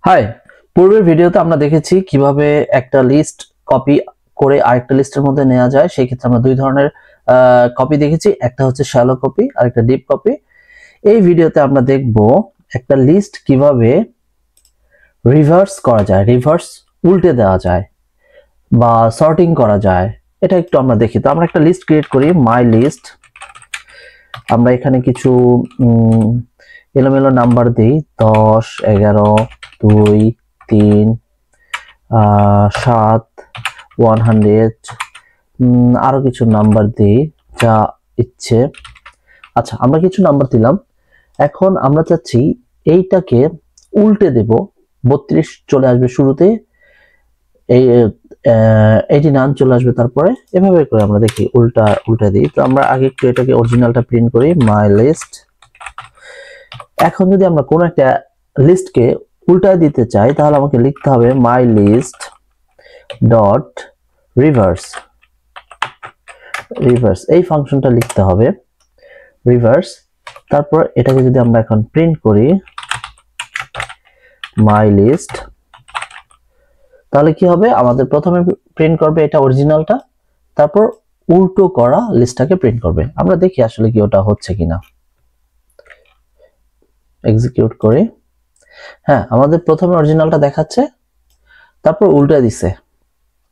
High, পূর্বের ভিডিওতে আমরা দেখেছি কিভাবে একটা লিস্ট কপি করে আরেকটা লিস্টের মধ্যে নেওয়া যায়। সেই ক্ষেত্রে আমরা দুই ধরনের কপি দেখেছি, একটা হচ্ছে শ্যালো কপি আর একটা ডিপ কপি। এই ভিডিওতে আমরা দেখব একটা লিস্ট কিভাবে রিভার্স করা যায়, রিভার্স উল্টে দেওয়া যায় বা সর্টিং করা যায়, এটা একটু আমরা দেখি। তো আমরা একটা লিস্ট ক্রিয়েট করি, মাই লিস্ট। আমরা এখানে কিছু এলোমেলো নাম্বার দিই, 10, 11, 2, 3, 7, 100, আরো কিছু নাম্বার দিই যা ইচ্ছে। আচ্ছা, আমরা কিছু নাম্বার দিলাম। এখন আমরা চাচ্ছি এইটাকে উল্টে দেব, 32 চলে আসবে শুরুতে, এই 89 চলে আসবে তারপরে, এভাবে করে আমরা দেখি উল্টা দিই। তো আমরা আগে একটু এটাকে অরিজিনালটা প্রিন্ট করি, মাই লিস্ট। এখন যদি আমরা কোন একটা লিস্টকে উল্টায় দিতে চাই তাহলে আমাকে লিখতে হবে মাই লিস্ট ডট রিভার্স। এই ফাংশনটা লিখতে হবে, রিভার্স। তারপর এটাকে যদি আমরা এখন প্রিন্ট করি মাই লিস্ট, তাহলে কি হবে, আমাদের প্রথমে প্রিন্ট করবে এটা অরিজিনালটা, তারপর উল্টো করা লিস্টটাকে প্রিন্ট করবে। আমরা দেখি আসলে কি ওটা হচ্ছে কিনা। এক্সিকিউট করি। হ্যাঁ, আমাদের প্রথমে অরিজিনালটা দেখাচ্ছে, তারপর উল্টা দিছে,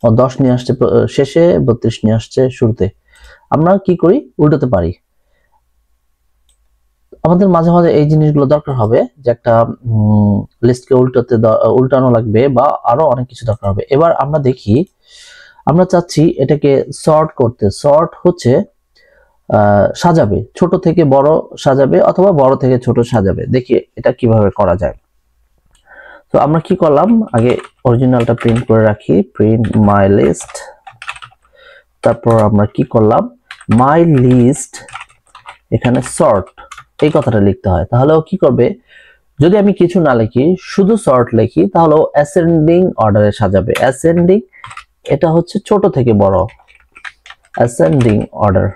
10 নিয়ে আসছে শেষে, 32 নিয়ে আসছে শুরুতে। আমরা কি করি, উল্টাতে পারি। আমাদের মাঝে মাঝে এই জিনিসগুলো দরকার হবে, যে একটা লিস্টকে উল্টানো লাগবে বা আরো অনেক কিছু দরকার হবে। এবার আমরা দেখি, আমরা চাচ্ছি এটাকে সর্ট করতে। সর্ট হচ্ছে সাজাবে, ছোট থেকে বড় সাজাবে অথবা বড় থেকে ছোট সাজাবে। দেখি এটা কিভাবে করা যায়। তো আমরা কি করলাম, আগে অরিজিনালটা প্রিন্ট করে রাখি, প্রিন্ট মাই লিস্ট। তারপর আমরা কি করলাম, মাই লিস্ট, এখানে সর্ট, এই কথাটা লিখতে হয়। তাহলেও কি করবে, যদি আমি কিছু না লিখি, শুধু সর্ট লিখি, তাহলেও অ্যাসেন্ডিং অর্ডারে সাজাবে। অ্যাসেন্ডিং, এটা হচ্ছে ছোট থেকে বড়, অ্যাসেন্ডিং অর্ডার।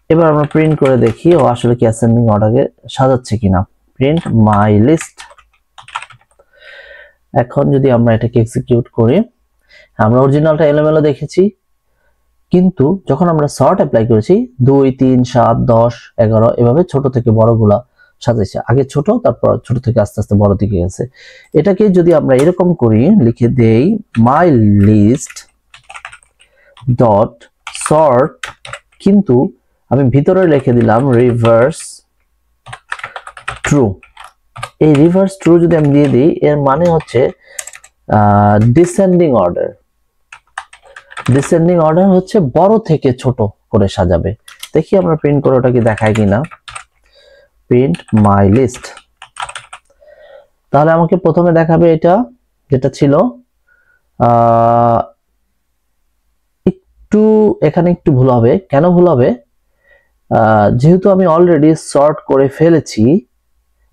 এবার আমরা প্রিন্ট করে দেখি ও আসলে কি অ্যাসেন্ডিং অর্ডারে সাজাচ্ছে কিনা। Print my list. এখন যদি আমরা এটাকে এক্সিকিউট করি, আমরা অরিজিনালটা এলোমেলো দেখেছি, কিন্তু যখন আমরা সর্ট অ্যাপ্লাই করেছি 2, 3, 7, 10, 11 এভাবে ছোট থেকে বড়গুলা সাজাইছে। আগে ছোট, তারপর ছোট থেকে আস্তে আস্তে বড় দিকে গেছে। এটাকে যদি আমরা এরকম করি, লিখে দেই মাই লিস্ট ডট সর্ট, কিন্তু আমি ভিতরে লিখে দিলাম রিভার্স ট্রু। এই রিভার্স ট্রু যদি আমি দিয়ে দিই, এর মানে হচ্ছে ডিসেন্ডিং অর্ডার। ডিসেন্ডিং অর্ডার হচ্ছে বড় থেকে ছোট করে সাজাবে। দেখি আমরা প্রিন্ট করে ওটা কি দেখায় কিনা। প্রিন্ট মাই লিস্ট, তাহলে আমাকে প্রথমে দেখাবে এটা যেটা ছিল, একটু এখানে একটু ভুল হবে। কেন ভুল হবে, যেহেতু আমি অলরেডি সর্ট করে ফেলেছি,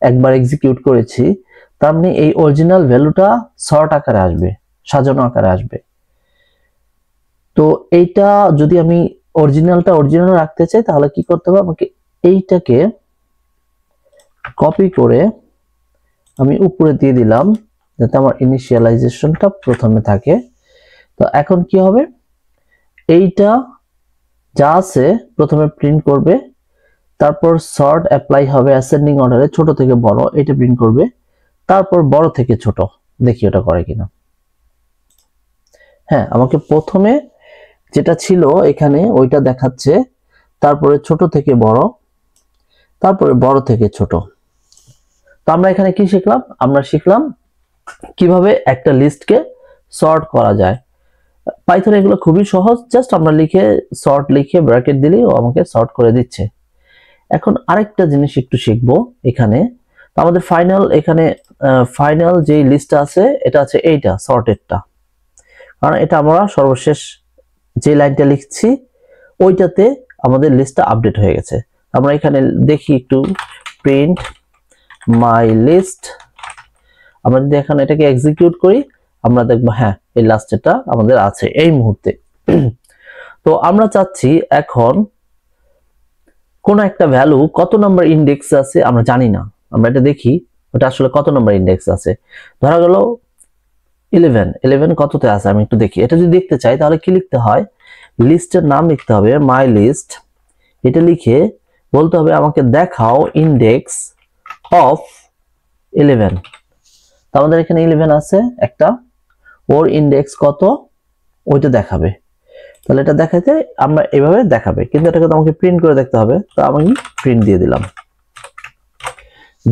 একবার এক্সিকিউট করেছি, তার মানে এই অরিজিনাল ভ্যালুটা সর্ট আকারে আসবে, সাজানো আকারে আসবে। তো এইটা যদি আমি অরিজিনালটা অরিজিনাল রাখতে চাই, তাহলে কি করতে হবে, আমাকে এইটাকে কপি করে আমি উপরে দিয়ে দিলাম, যাতে আমার ইনিশিয়ালাইজেশনটা প্রথমে থাকে। তো এখন কি হবে, এইটা যা আছে প্রথমে প্রিন্ট করবে, তারপর সর্ট অ্যাপ্লাই হবে অ্যাসেন্ডিং অর্ডারে, ছোট থেকে বড় এটা প্রিন্ট করবে, তারপর বড় থেকে ছোট। দেখি ওটা করে কিনা। হ্যাঁ, আমাকে প্রথমে যেটা ছিল এখানে ওইটা দেখাচ্ছে, তারপরে ছোট থেকে বড়, তারপরে বড় থেকে ছোট। তো আমরা এখানে কি শিখলাম, আমরা শিখলাম কিভাবে একটা লিস্টকে সর্ট করা যায়। পাইথনে এগুলো খুবই সহজ, জাস্ট আমরা লিখে সর্ট লিখে ব্র্যাকেট দিলেই ও আমাকে সর্ট করে দিচ্ছে। এখন আরেকটা জিনিস একটু শিখবো এখানে। তো আমাদের ফাইনাল, এখানে ফাইনাল যে লিস্টটা আছে এটা আছে এইটা সর্টেডটা, কারণ এটা আমরা সর্বশেষ যে লাইনটা লিখছি ওইটাতে আমাদের লিস্টটা আপডেট হয়ে গেছে। আমরা এখানে দেখি একটু, প্রিন্ট মাই লিস্ট। আমরা যদি এখন এটাকে এক্সিকিউট করি, আমরা দেখবো হ্যাঁ এই লাস্টেরটা আমাদের আছে এই মুহূর্তে। তো আমরা চাচ্ছি এখন কোন একটা ভ্যালু কত নাম্বার ইন্ডেক্স আছে আমরা জানি না, আমরা এটা দেখি ওটা আসলে কত নম্বর ইন্ডেক্স আছে। ধরা গেল 11 কততে আছে আমি একটু দেখি। এটা যদি দেখতে চাই তাহলে কি লিখতে হয়, লিস্টের নাম লিখতে হবে মাই লিস্ট, এটা লিখে বলতে হবে আমাকে দেখাও ইন্ডেক্স অফ 11। তো আমাদের এখানে 11 আছে একটা, ওর ইন্ডেক্স কত ওইটা দেখাবে। তাহলে এটা দেখাতে আমরা এভাবে দেখাবে, কিন্তু এটাকে তো আমাকে প্রিন্ট করে দেখতে হবে। তো আমি প্রিন্ট দিয়ে দিলাম।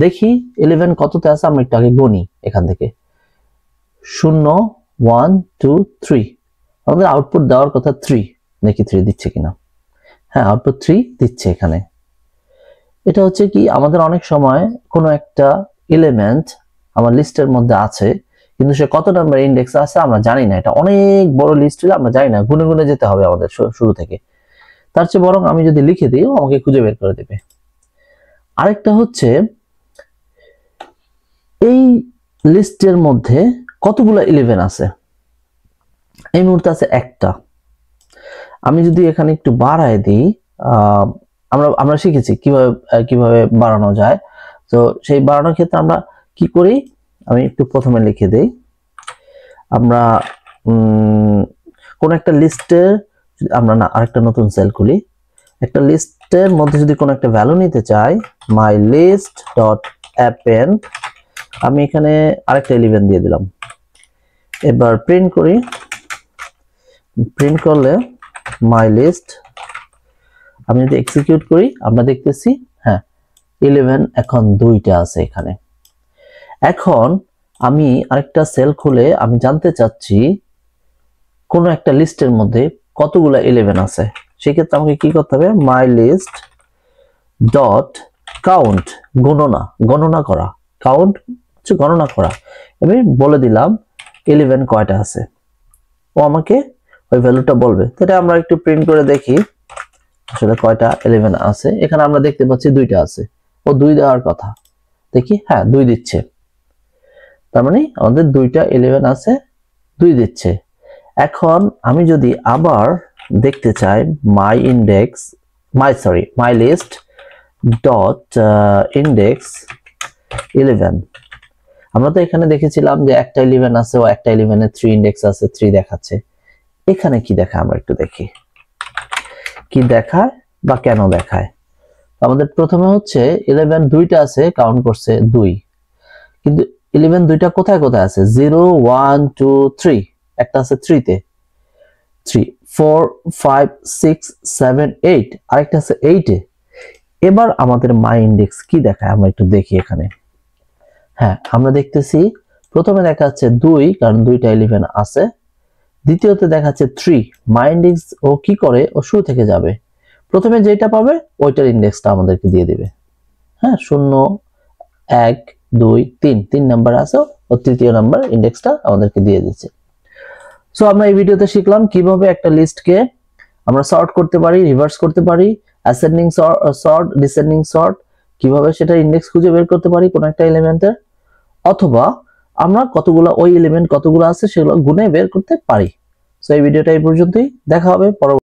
দেখি 11 কততে আছে, আমরা একটু আগে গণি এখান থেকে 0 1 2 3। আমাদের আউটপুট দেওয়ার কথা 3, দেখি 3 দিচ্ছে কিনা। হ্যাঁ, আউটপুট 3 দিচ্ছে এখানে। এটা হচ্ছে কি, আমাদের অনেক সময় কোনো একটা এলিমেন্ট আমার লিস্টের মধ্যে আছে, কিন্তু সে কত নাম্বার ইন্ডেক্স আছে আমরা জানি না। এটা অনেক বড় লিস্ট হলে আমরা জানি না, গুনে গুনে যেতে হবে আমাদের শুরু থেকে। তার চেয়ে বরং আমি যদি লিখে দিই আমাকে খুঁজে বের করে দেবে। আরেকটা হচ্ছে এই লিস্টের মধ্যে কতগুলো 11 আছে, এই মুহূর্তে আছে একটা। আমি যদি এখানে একটু বাড়ায় দিই, আমরা শিখেছি কিভাবে বাড়ানো যায়। তো সেই বাড়ানোর ক্ষেত্রে আমরা কি করি, আমি একটু প্রথমে লিখে দেই। আমরা কোন একটা লিস্টের, আমরা না আরেকটা নতুন সেল খুলি, একটা লিস্টের মধ্যে যদি কোনো একটা ভ্যালু নিতে চাই, মাই লিস্ট ডট অ্যাপেন্ড, আমি এখানে আরেকটা 11 দিয়ে দিলাম। এবার প্রিন্ট করি, প্রিন্ট করলে মাই লিস্ট, আমি যদি এক্সিকিউট করি আমরা দেখতেছি হ্যাঁ 11 এখন 2টা আছে এখানে। এখন আমি আরেকটা সেল খুলে আমি জানতে চাচ্ছি কোন একটা লিস্টের মধ্যে কতগুলো 11 আছে। সেক্ষেত্রে আমাকে কি করতে হবে, মাই লিস্ট ডট কাউন্ট, গণনা করা, কাউন্ট হচ্ছে গণনা করা। আমি বলে দিলাম 11 কয়টা আছে, ও আমাকে ওই ভ্যালুটা বলবে। এটা আমরা একটু প্রিন্ট করে দেখি আসলে কয়টা 11 আছে। এখানে আমরা দেখতে পাচ্ছি 2টা আছে, ও 2 দেওয়ার কথা। দেখি হ্যাঁ 2 দিচ্ছে, তার মানে আমাদের 2টা 11 আছে, 2 দিচ্ছে। এখন আমি যদি আবার দেখতে চাই মাই লিস্ট ডট ইন্ডেক্স 11, আমরা তো এখানে দেখেছিলাম যে একটা 11 আছে, ও একটা 11 এর 3 ইন্ডেক্স আছে, 3 দেখাচ্ছে। এখানে কি দেখায় আমরা একটু দেখি, কি দেখায় বা কেন দেখায়। আমাদের প্রথমে হচ্ছে 11 2টা আছে, কাউন্ট করছে 2, কিন্তু 11 2টা কোথায় কোথায় আছে, 0 1 2 3, একটা আছে 3 তে, 3 4 5 6 7 8, আরেকটা আছে 8 এ। এবার আমাদের মাই ইন্ডেক্স কি দেখায় আমরা একটু দেখি এখানে। হ্যাঁ, আমরা দেখতেছি প্রথমে দেখাচ্ছে 2, কারণ 2টা 11 আছে। দ্বিতীয়তে দেখাচ্ছে 3, মাই ইন্ডেক্স ও কি করে, ও শুরু থেকে যাবে, প্রথমে যেটা পাবে ওইটার ইন্ডেক্সটা আমাদেরকে দিয়ে দিবে। হ্যাঁ, 0 1 2 3 নাম্বার আছে, ও তৃতীয় নাম্বার ইন্ডেক্সটা আমাদেরকে দিয়ে দিচ্ছে। সো আমরা এই ভিডিওতে শিখলাম কিভাবে একটা লিস্টকে আমরা সর্ট করতে পারি, রিভার্স করতে পারি, অ্যাসেন্ডিং সর্ট, ডিসেন্ডিং সর্ট, কিভাবে সেটা ইন্ডেক্স খুঁজে বের করতে পারি কোন একটা এলিমেন্টের, অথবা আমরা কতগুলো ওই এলিমেন্ট কতগুলো আছে সেগুলো গুণে বের করতে পারি। সো এই ভিডিওটা এই পর্যন্তই, দেখা হবে পরবর্তী